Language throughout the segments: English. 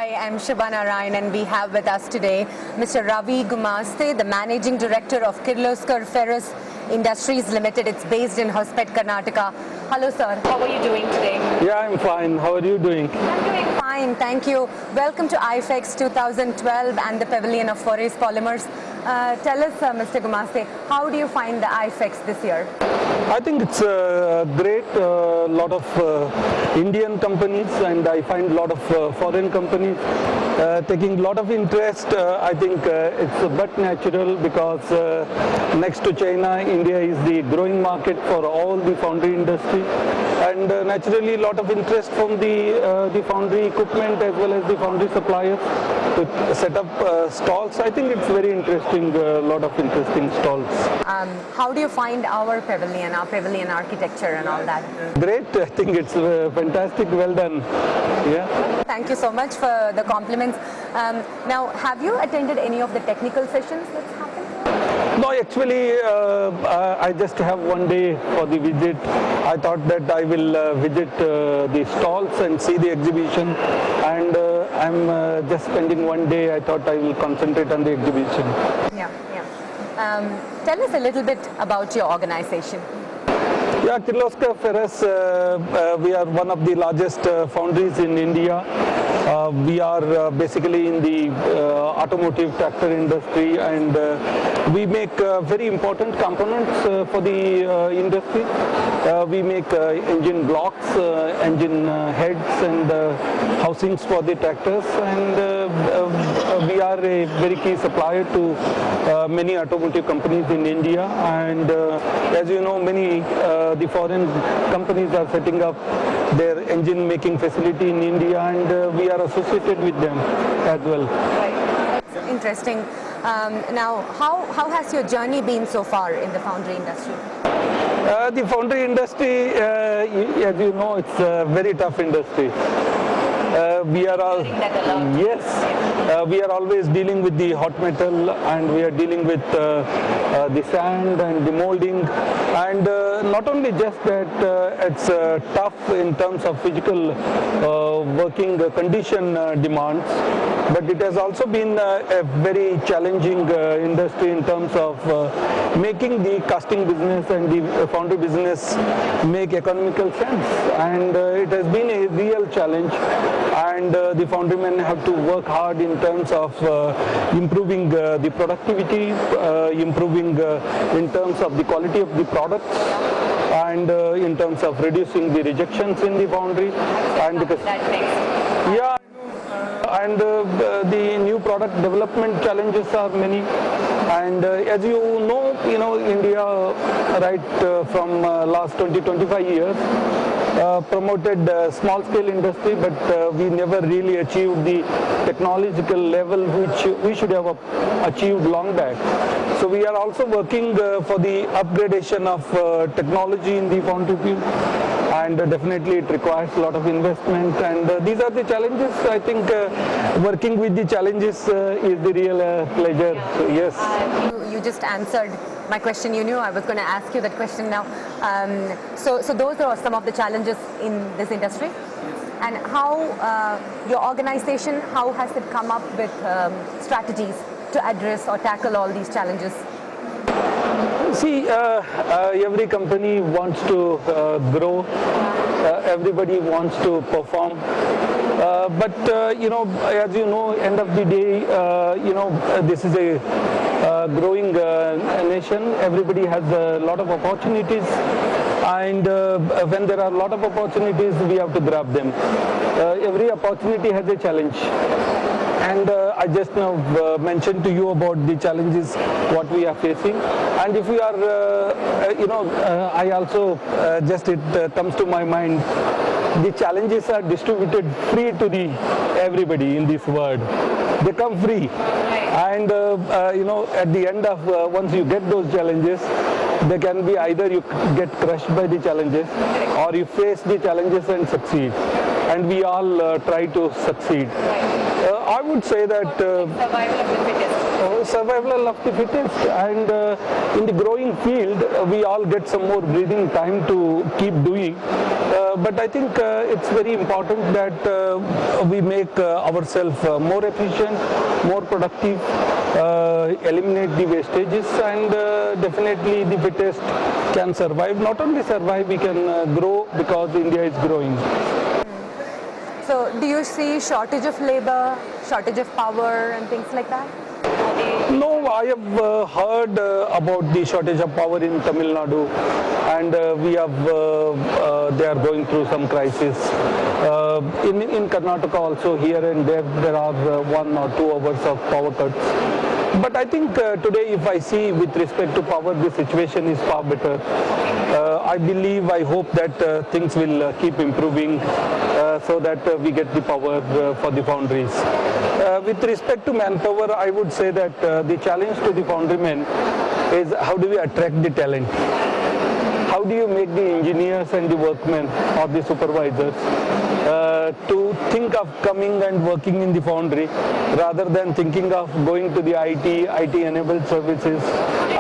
Hi, I'm Shubha Narayan and we have with us today Mr. Ravi Gumaste, the Managing Director of Kirloskar Ferrous Industries Limited. It's based in Hospet, Karnataka. Hello sir, how are you doing today? Yeah, I'm fine. How are you doing? I'm doing fine, thank you. Welcome to IFEX 2012 and the Pavilion of Forest Polymers. Tell us, Mr. Gumaste, how do you find the IFEX this year? I think it's a great lot of Indian companies, and I find a lot of foreign companies taking a lot of interest. I think it's but natural because next to China, India is the growing market for all the foundry industry, and naturally a lot of interest from the foundry equipment as well as the foundry suppliers to set up stalls. I think it's very interesting, a lot of interesting stalls. How do you find our pavilion architecture and all that? Great, I think it's fantastic, well done. Yeah. Thank you so much for the compliments. Now, have you attended any of the technical sessions that's happened? No, actually, I just have one day for the visit. I thought that I will visit the stalls and see the exhibition, and I'm just spending one day. I thought I will concentrate on the exhibition. Yeah. Tell us a little bit about your organization. Yeah, Kirloskar Ferrous, we are one of the largest foundries in India. We are basically in the automotive tractor industry, and we make very important components for the industry. We make engine blocks, engine heads and housings for the tractors, and we are a very key supplier to many automotive companies in India, and as you know, many the foreign companies are setting up their engine making facility in India, and we are associated with them as well. Right. That's interesting. Now, how has your journey been so far in the foundry industry? The foundry industry, as you know, it's a very tough industry. We are all, yes, we are always dealing with the hot metal, and we are dealing with the sand and the molding, and not only just that, it's tough in terms of physical working condition demands, but it has also been a very challenging industry in terms of making the casting business and the foundry business make economical sense, and it has been a real challenge, and the foundrymen have to work hard in terms of improving the productivity, improving in terms of the quality of the products, and in terms of reducing the rejections in the foundry. And because, yeah, and the new product development challenges are many, and as you know, India right from last 20-25 years promoted small scale industry, but we never really achieved the technological level which we should have achieved long back. So we are also working for the upgradation of technology in the foundry field, and definitely it requires a lot of investment, and these are the challenges. I think working with the challenges is the real pleasure. So, yes. You just answered my question. You knew I was going to ask you that question now. So those are some of the challenges in this industry. And how your organization, how has it come up with strategies to address or tackle all these challenges? See, every company wants to grow, everybody wants to perform, but as you know, end of the day, this is a growing nation. Everybody has a lot of opportunities, and when there are a lot of opportunities, we have to grab them. Every opportunity has a challenge. And I just now mentioned to you about the challenges what we are facing, and if we are, I also just it comes to my mind, the challenges are distributed free to the everybody in this world. They come free, and at the end of once you get those challenges, they can be either you get crushed by the challenges, or you face the challenges and succeed, and we all try to succeed. I would say that Survival of the fittest. survival of the fittest, and in the growing field we all get some more breathing time to keep doing, but I think it's very important that we make ourselves more efficient, more productive, eliminate the wastages, and definitely the fittest can survive. Not only survive, we can grow, because India is growing. So do you see shortage of labor, shortage of power and things like that? No, I have heard about the shortage of power in Tamil Nadu, and they are going through some crisis. In Karnataka also, here and there are 1 or 2 hours of power cuts. But I think today, if I see with respect to power, the situation is far better. I believe, I hope that things will keep improving so that we get the power for the foundries. With respect to manpower, I would say that the challenge to the foundrymen is how do we attract the talent? How do you make the engineers and the workmen or the supervisors to think of coming and working in the foundry rather than thinking of going to the IT-enabled services,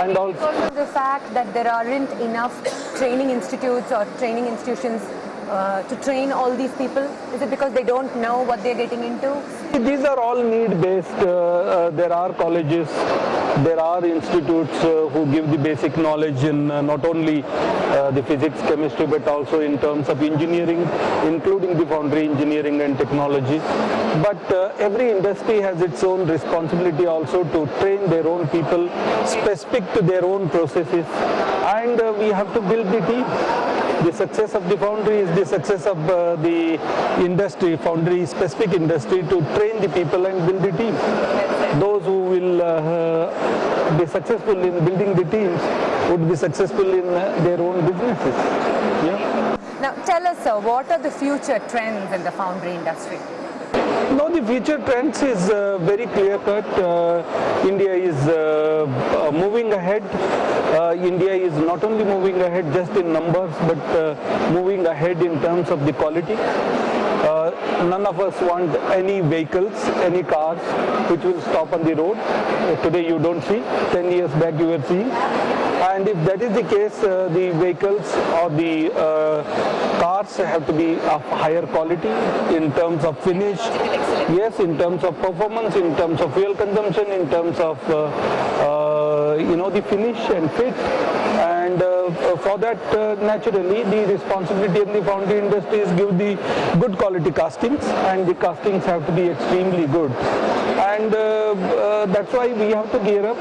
and also Because of the fact that there aren't enough training institutes or training institutions to train all these people? Is it because they don't know what they're getting into? these are all need-based. There are colleges, there are institutes who give the basic knowledge in not only the physics, chemistry, but also in terms of engineering, including the foundry engineering and technology. But every industry has its own responsibility also to train their own people specific to their own processes, and we have to build the team. The success of the foundry is the success of the industry, foundry specific industry, to train the people and build the team. Those who will be successful in building the teams would be successful in their own businesses. Yeah. Now tell us, sir, what are the future trends in the foundry industry? No, the future trends is very clear cut. India is moving ahead. India is not only moving ahead just in numbers, but moving ahead in terms of the quality. None of us want any vehicles, any cars which will stop on the road. Today you don't see, 10 years back you were seeing. And if that is the case, the vehicles or the cars have to be of higher quality in terms of finish, yes, in terms of performance, in terms of fuel consumption, in terms of the finish and fit. And for that, naturally, the responsibility in the foundry industry is give the good quality castings, and the castings have to be extremely good. And that's why we have to gear up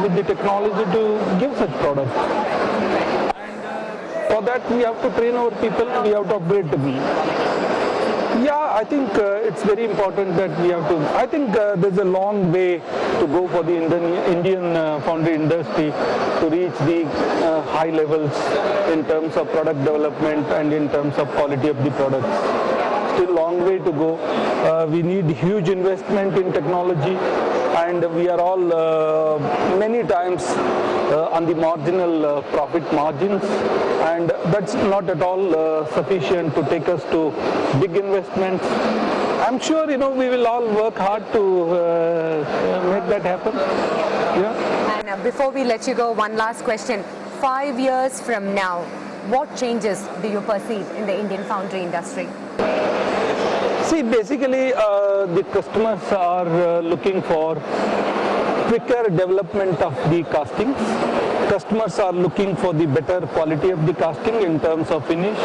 with the technology to give such products. For that, we have to train our people, we have to upgrade the wheel. Yeah, I think it's very important that we have to. I think there's a long way to go for the Indian foundry industry to reach the high levels in terms of product development and in terms of quality of the products. Still long way to go. We need huge investment in technology, and we are all many times on the marginal profit margins, and that's not at all sufficient to take us to big investments. I'm sure we will all work hard to make that happen. Yeah. And before we let you go, one last question. 5 years from now, what changes do you perceive in the Indian foundry industry? See, basically, the customers are looking for quicker development of the castings. Customers are looking for the better quality of the casting in terms of finish,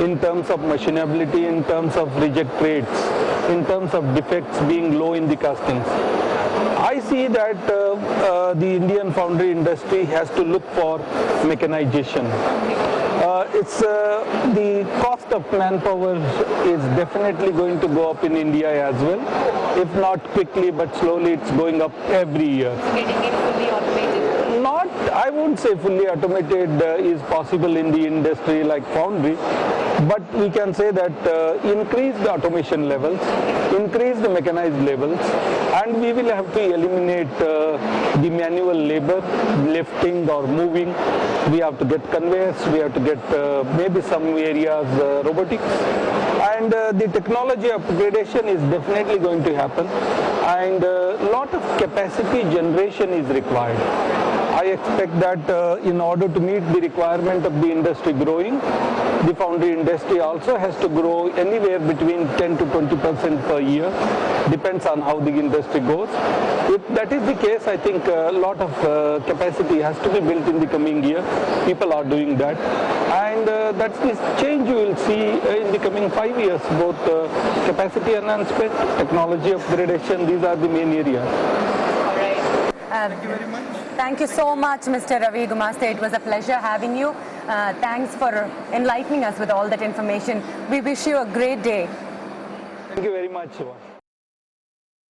in terms of machinability, in terms of reject rates, in terms of defects being low in the castings. I see that the Indian foundry industry has to look for mechanization. It's the cost of manpower is definitely going to go up in India as well. If not quickly, but slowly, it's going up every year. Getting it fully automated. Not, I won't say fully automated is possible in the industry like foundry, but we can say that increase the automation levels, increase the mechanized levels, and we will have to eliminate the manual labor, lifting or moving. We have to get conveyors, we have to get maybe some areas robotics, and the technology upgradation is definitely going to happen, and a lot of capacity generation is required. I expect that in order to meet the requirement of the industry growing, the foundry industry also has to grow anywhere between 10 to 20% per year. Depends on how the industry goes. If that is the case, I think a lot of capacity has to be built in the coming year. People are doing that. And that's this change you will see in the coming 5 years, both capacity enhancement, technology upgradation, these are the main areas. All right. Thank you very much. Thank you so much, Mr. Ravi Gumaste. It was a pleasure having you. Thanks for enlightening us with all that information. We wish you a great day. Thank you very much, Shiva.